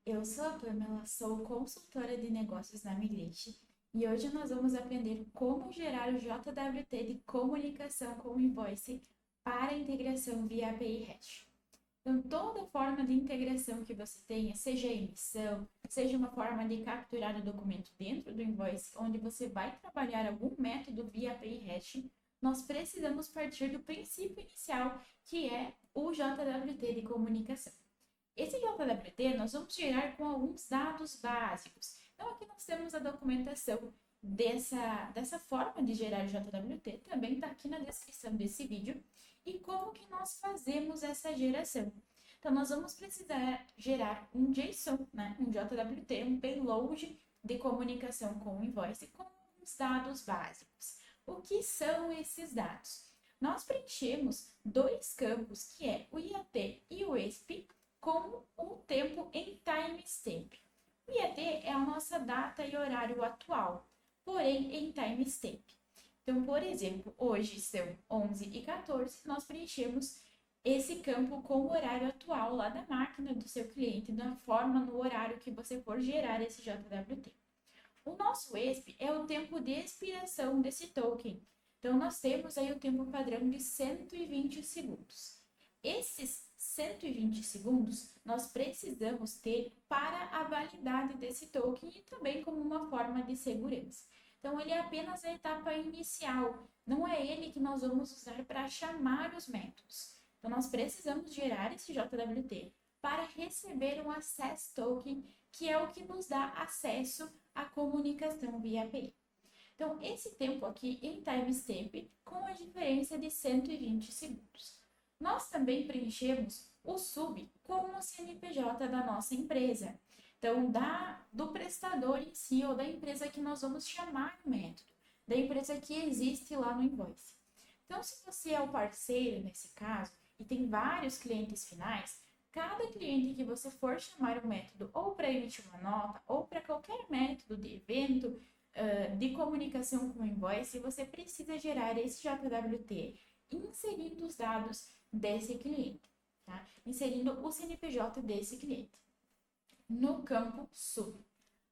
Eu sou a Pamela, sou consultora de negócios na Migrate e hoje nós vamos aprender como gerar o JWT de comunicação com o Invoice para a integração via API REST. Então, toda forma de integração que você tenha, seja emissão, seja uma forma de capturar o documento dentro do Invoice, onde você vai trabalhar algum método via API REST, nós precisamos partir do princípio inicial, que é o JWT de comunicação. Esse JWT nós vamos gerar com alguns dados básicos. Então, aqui nós temos a documentação dessa forma de gerar JWT, também está aqui na descrição desse vídeo, e como que nós fazemos essa geração. Então, nós vamos precisar gerar um JSON, né? Um JWT, um payload de comunicação com o Invoice, com os dados básicos. O que são esses dados? Nós preenchemos dois campos, que é o IAT e o ESP, com o tempo em timestamp. O IAT é a nossa data e horário atual, porém em timestamp. Então, por exemplo, hoje são 11h14, nós preenchemos esse campo com o horário atual lá da máquina do seu cliente, da forma, no horário que você for gerar esse JWT. O nosso ESP é o tempo de expiração desse token. Então, nós temos aí o tempo padrão de 120 segundos. Esses 120 segundos nós precisamos ter para a validade desse token e também como uma forma de segurança. Então, ele é apenas a etapa inicial, não é ele que nós vamos usar para chamar os métodos. Então, nós precisamos gerar esse JWT para receber um Access Token, que é o que nos dá acesso à comunicação via API. Então, esse tempo aqui em timestamp com a diferença de 120 segundos. Nós também preenchemos o sub com o CNPJ da nossa empresa. Então, do prestador em si ou da empresa que nós vamos chamar o método, da empresa que existe lá no Invoice. Então, se você é o parceiro nesse caso e tem vários clientes finais, cada cliente que você for chamar o método ou para emitir uma nota ou para qualquer método de evento, de comunicação com o Invoice, você precisa gerar esse JWT inserindo os dados desse cliente, tá? Inserindo o CNPJ desse cliente no campo sub.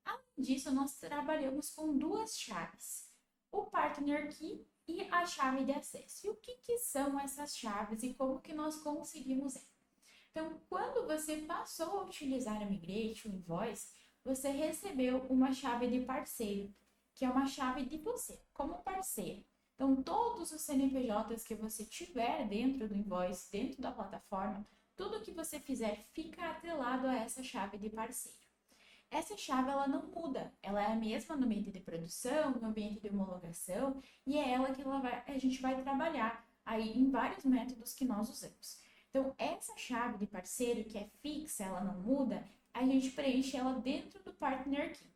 Além disso, nós trabalhamos com duas chaves, o Partner Key e a chave de acesso. E o que são essas chaves e como que nós conseguimos ela? Então, quando você passou a utilizar a Migrate, o Invoice, você recebeu uma chave de parceiro, que é uma chave de você, como parceiro. Então, todos os CNPJs que você tiver dentro do Invoice, dentro da plataforma, tudo que você fizer fica atrelado a essa chave de parceiro. Essa chave ela não muda, ela é a mesma no ambiente de produção, no ambiente de homologação, e é ela que a gente vai trabalhar aí em vários métodos que nós usamos. Então, essa chave de parceiro, que é fixa, ela não muda, a gente preenche ela dentro do Partner Key.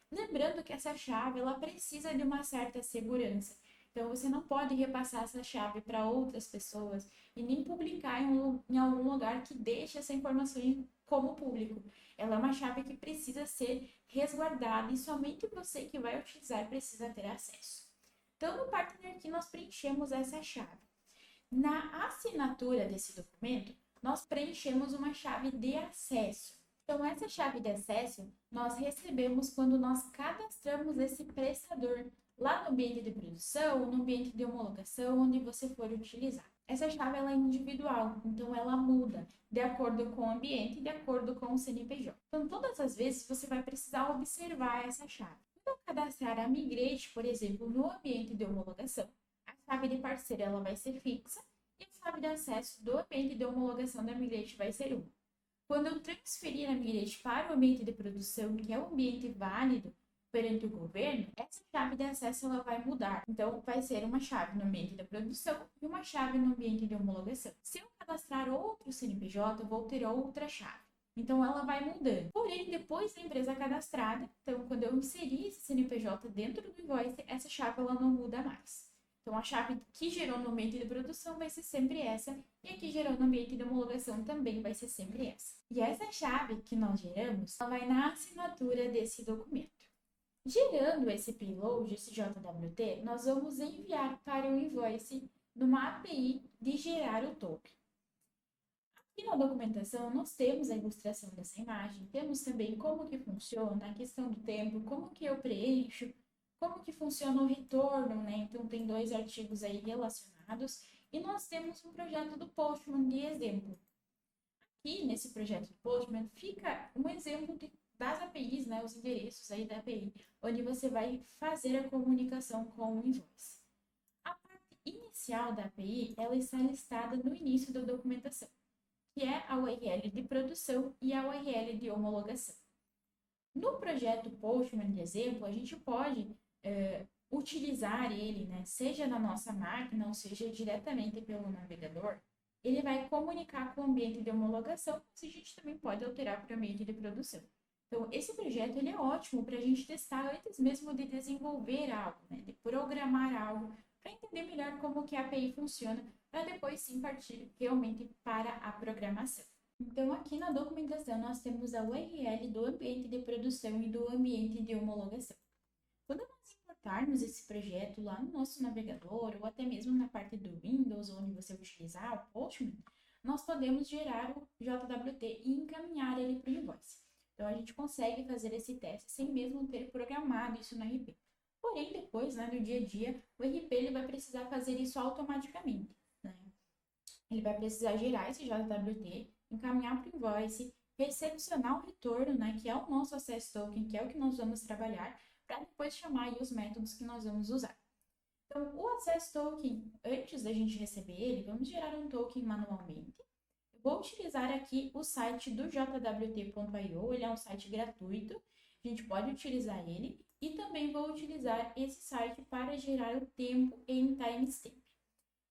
Lembrando que essa chave ela precisa de uma certa segurança. Então, você não pode repassar essa chave para outras pessoas e nem publicar em algum lugar que deixe essa informação como público. Ela é uma chave que precisa ser resguardada e somente você que vai utilizar precisa ter acesso. Então, no Partner Key, nós preenchemos essa chave. Na assinatura desse documento, nós preenchemos uma chave de acesso. Então, essa chave de acesso nós recebemos quando nós cadastramos esse prestador lá no ambiente de produção, no ambiente de homologação, onde você for utilizar. Essa chave ela é individual, então ela muda de acordo com o ambiente, de acordo com o CNPJ. Então, todas as vezes você vai precisar observar essa chave. Quando eu cadastrar a Migrate, por exemplo, no ambiente de homologação, a chave de parceiro ela vai ser fixa e a chave de acesso do ambiente de homologação da Migrate vai ser uma. Quando eu transferir a Migrate para o ambiente de produção, que é o ambiente válido perante o governo, essa chave de acesso ela vai mudar. Então, vai ser uma chave no ambiente da produção e uma chave no ambiente de homologação. Se eu cadastrar outro CNPJ, eu vou ter outra chave. Então, ela vai mudando. Porém, depois da empresa cadastrada, então, quando eu inserir esse CNPJ dentro do Invoice, essa chave ela não muda mais. Então, a chave que gerou no ambiente de produção vai ser sempre essa, e a que gerou no ambiente de homologação também vai ser sempre essa. E essa chave que nós geramos, ela vai na assinatura desse documento. Gerando esse payload, esse JWT, nós vamos enviar para o Invoice numa API de gerar o token. Aqui na documentação, nós temos a ilustração dessa imagem, temos também como que funciona a questão do tempo, como que eu preencho, como que funciona o retorno, né? Então, tem 2 artigos aí relacionados, e nós temos um projeto do Postman de exemplo. Aqui, nesse projeto do Postman, fica um exemplo das APIs, né? Os endereços aí da API, onde você vai fazer a comunicação com o invoice. A parte inicial da API, ela está listada no início da documentação, que é a URL de produção e a URL de homologação. No projeto Postman de exemplo, a gente pode utilizar ele, né, seja na nossa máquina ou seja diretamente pelo navegador. Ele vai comunicar com o ambiente de homologação, mas a gente também pode alterar para o ambiente de produção. Então, esse projeto ele é ótimo para a gente testar antes mesmo de desenvolver algo, né, de programar algo, para entender melhor como que a API funciona, para depois sim partir realmente para a programação. Então, aqui na documentação, nós temos a URL do ambiente de produção e do ambiente de homologação. Quando nós importarmos esse projeto lá no nosso navegador, ou até mesmo na parte do Windows, onde você utilizar o Postman, nós podemos gerar o JWT e encaminhar ele para o invoice. Então, a gente consegue fazer esse teste sem mesmo ter programado isso no RP. Porém, depois, né, no dia a dia, o RP ele vai precisar fazer isso automaticamente, né? Ele vai precisar gerar esse JWT, encaminhar para o invoice, recepcionar o retorno, né, que é o nosso access token, que é o que nós vamos trabalhar, para depois chamar aí os métodos que nós vamos usar. Então, o access token, antes da gente receber ele, vamos gerar um token manualmente. Eu vou utilizar aqui o site do jwt.io, ele é um site gratuito, a gente pode utilizar ele, e também vou utilizar esse site para gerar o tempo em timestamp.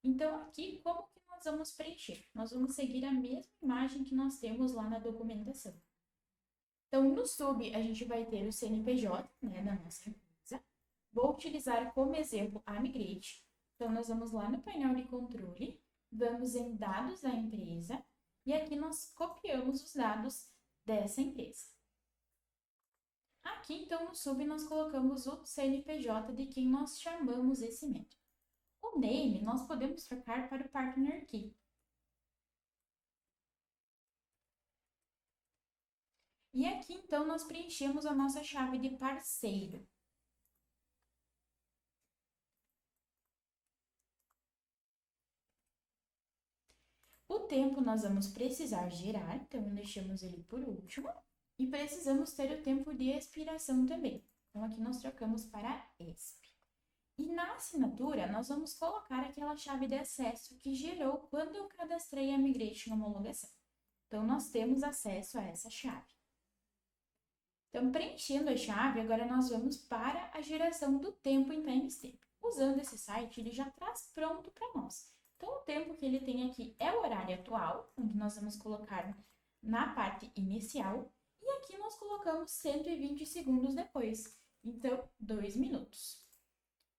Então, aqui, como que nós vamos preencher? Nós vamos seguir a mesma imagem que nós temos lá na documentação. Então, no sub, a gente vai ter o CNPJ, né, da nossa empresa. Vou utilizar como exemplo a Migrate. Então, nós vamos lá no painel de controle, vamos em dados da empresa, e aqui nós copiamos os dados dessa empresa. Aqui, então, no sub, nós colocamos o CNPJ de quem nós chamamos esse método. O name nós podemos trocar para o partner key. E aqui, então, nós preenchemos a nossa chave de parceiro. O tempo nós vamos precisar gerar, então deixamos ele por último. E precisamos ter o tempo de expiração também. Então, aqui nós trocamos para exp. E na assinatura, nós vamos colocar aquela chave de acesso que gerou quando eu cadastrei a Migration Homologação. Então, nós temos acesso a essa chave. Então, preenchendo a chave, agora nós vamos para a geração do tempo em timestamp. Usando esse site, ele já traz pronto para nós. Então, o tempo que ele tem aqui é o horário atual, onde nós vamos colocar na parte inicial. E aqui nós colocamos 120 segundos depois. Então, 2 minutos.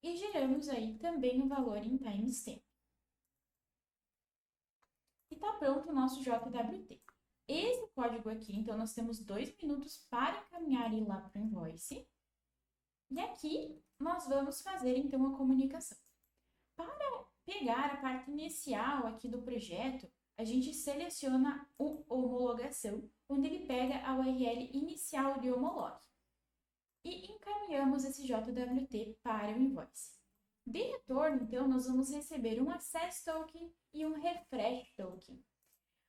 E geramos aí também o valor em timestamp. E está pronto o nosso JWT. Esse código aqui, então, nós temos 2 minutos para encaminhar ele lá para o invoice. E aqui, nós vamos fazer, então, a comunicação. Para pegar a parte inicial aqui do projeto, a gente seleciona o homologação, onde ele pega a URL inicial de homolog. E encaminhamos esse JWT para o invoice. De retorno, então, nós vamos receber um access token e um refresh token.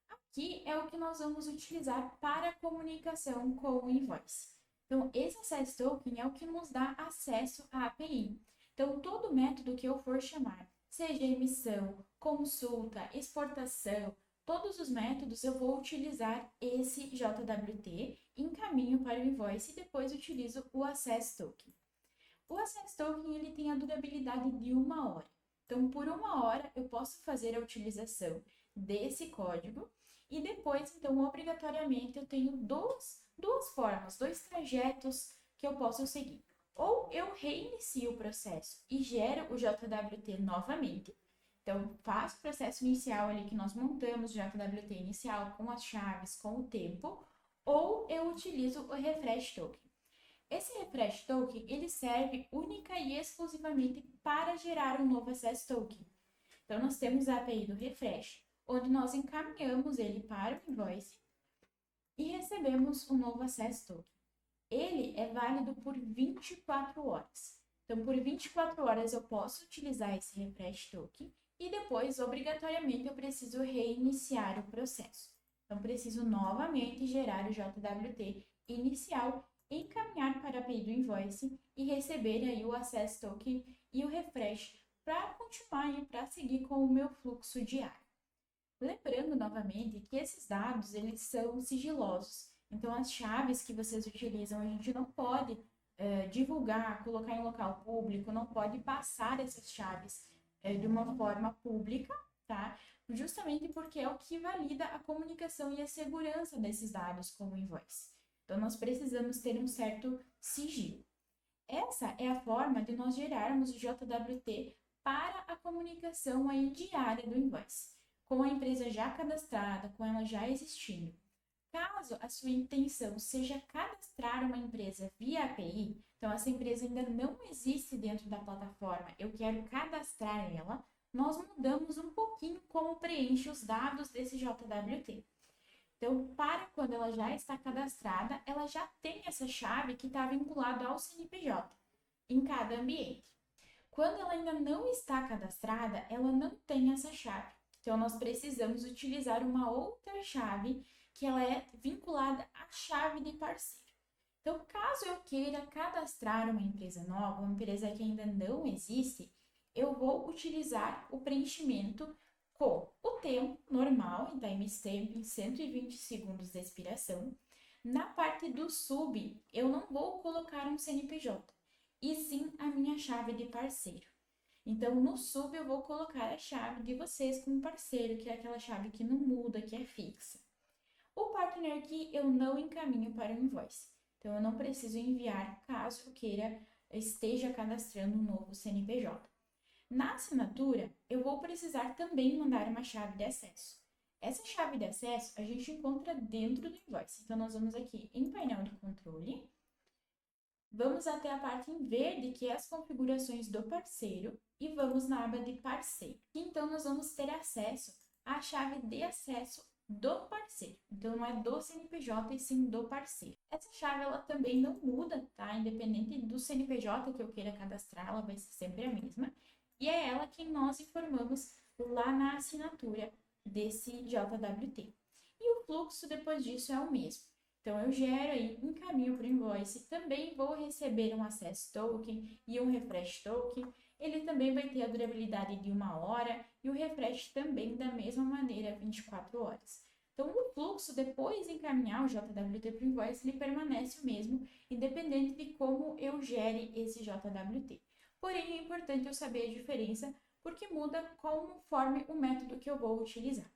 Aqui é o que nós vamos utilizar para a comunicação com o invoice. Então, esse access token é o que nos dá acesso à API. Então, todo método que eu for chamar, seja emissão, consulta, exportação, todos os métodos eu vou utilizar esse JWT, encaminho para o invoice e depois utilizo o access token. O access token ele tem a durabilidade de 1 hora. Então, por 1 hora, eu posso fazer a utilização desse código e depois, então, obrigatoriamente, eu tenho duas formas, 2 trajetos que eu posso seguir. Ou eu reinicio o processo e gero o JWT novamente. Então, faço o processo inicial ali que nós montamos, o JWT inicial com as chaves, com o tempo, ou eu utilizo o refresh token. Esse refresh token, ele serve única e exclusivamente para gerar um novo access token. Então, nós temos a API do refresh, onde nós encaminhamos ele para o invoice e recebemos um novo Access Token. Ele é válido por 24 horas. Então, por 24 horas eu posso utilizar esse Refresh Token e depois, obrigatoriamente, eu preciso reiniciar o processo. Então, preciso novamente gerar o JWT inicial, encaminhar para a API do Invoice e receber aí o Access Token e o Refresh para continuar e para seguir com o meu fluxo diário. Lembrando novamente que esses dados eles são sigilosos, então as chaves que vocês utilizam a gente não pode divulgar, colocar em local público, não pode passar essas chaves de uma forma pública, tá? Justamente porque é o que valida a comunicação e a segurança desses dados como invoice. Então nós precisamos ter um certo sigilo. Essa é a forma de nós gerarmos o JWT para a comunicação aí diária do invoice, com a empresa já cadastrada, com ela já existindo. Caso a sua intenção seja cadastrar uma empresa via API, então essa empresa ainda não existe dentro da plataforma, eu quero cadastrar ela, nós mudamos um pouquinho como preenche os dados desse JWT. Então, para quando ela já está cadastrada, ela já tem essa chave que está vinculada ao CNPJ em cada ambiente. Quando ela ainda não está cadastrada, ela não tem essa chave. Então, nós precisamos utilizar uma outra chave que ela é vinculada à chave de parceiro. Então, caso eu queira cadastrar uma empresa nova, uma empresa que ainda não existe, eu vou utilizar o preenchimento com o tempo normal, em timestamp, em 120 segundos de expiração. Na parte do sub, eu não vou colocar um CNPJ, e sim a minha chave de parceiro. Então, no sub, eu vou colocar a chave de vocês como parceiro, que é aquela chave que não muda, que é fixa. O partner key eu não encaminho para o invoice. Então, eu não preciso enviar caso eu esteja cadastrando um novo CNPJ. Na assinatura, eu vou precisar também mandar uma chave de acesso. Essa chave de acesso a gente encontra dentro do invoice. Então, nós vamos aqui em painel de controle. Vamos até a parte em verde, que é as configurações do parceiro, e vamos na aba de parceiro. Então, nós vamos ter acesso à chave de acesso do parceiro. Então, não é do CNPJ, e sim do parceiro. Essa chave, ela também não muda, tá? Independente do CNPJ que eu queira cadastrar, ela vai ser sempre a mesma. E é ela que nós informamos lá na assinatura desse JWT. E o fluxo depois disso é o mesmo. Então, eu gero aí, encaminho para o invoice, também vou receber um Access Token e um Refresh Token. Ele também vai ter a durabilidade de 1 hora e o refresh também da mesma maneira, 24 horas. Então, o fluxo, depois de encaminhar o JWT para o invoice, ele permanece o mesmo, independente de como eu gere esse JWT. Porém, é importante eu saber a diferença, porque muda conforme o método que eu vou utilizar.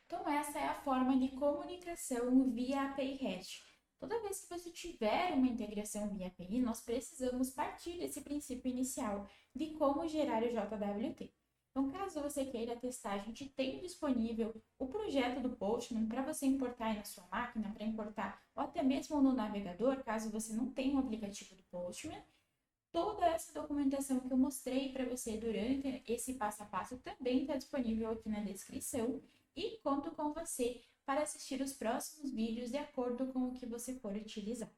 Então, essa é a forma de comunicação via API REST. Toda vez que você tiver uma integração via API, nós precisamos partir desse princípio inicial de como gerar o JWT. Então, caso você queira testar, a gente tem disponível o projeto do Postman para você importar aí na sua máquina, para importar ou até mesmo no navegador, caso você não tenha um aplicativo do Postman. Toda essa documentação que eu mostrei para você durante esse passo a passo também está disponível aqui na descrição e conto com você para assistir os próximos vídeos de acordo com o que você for utilizar.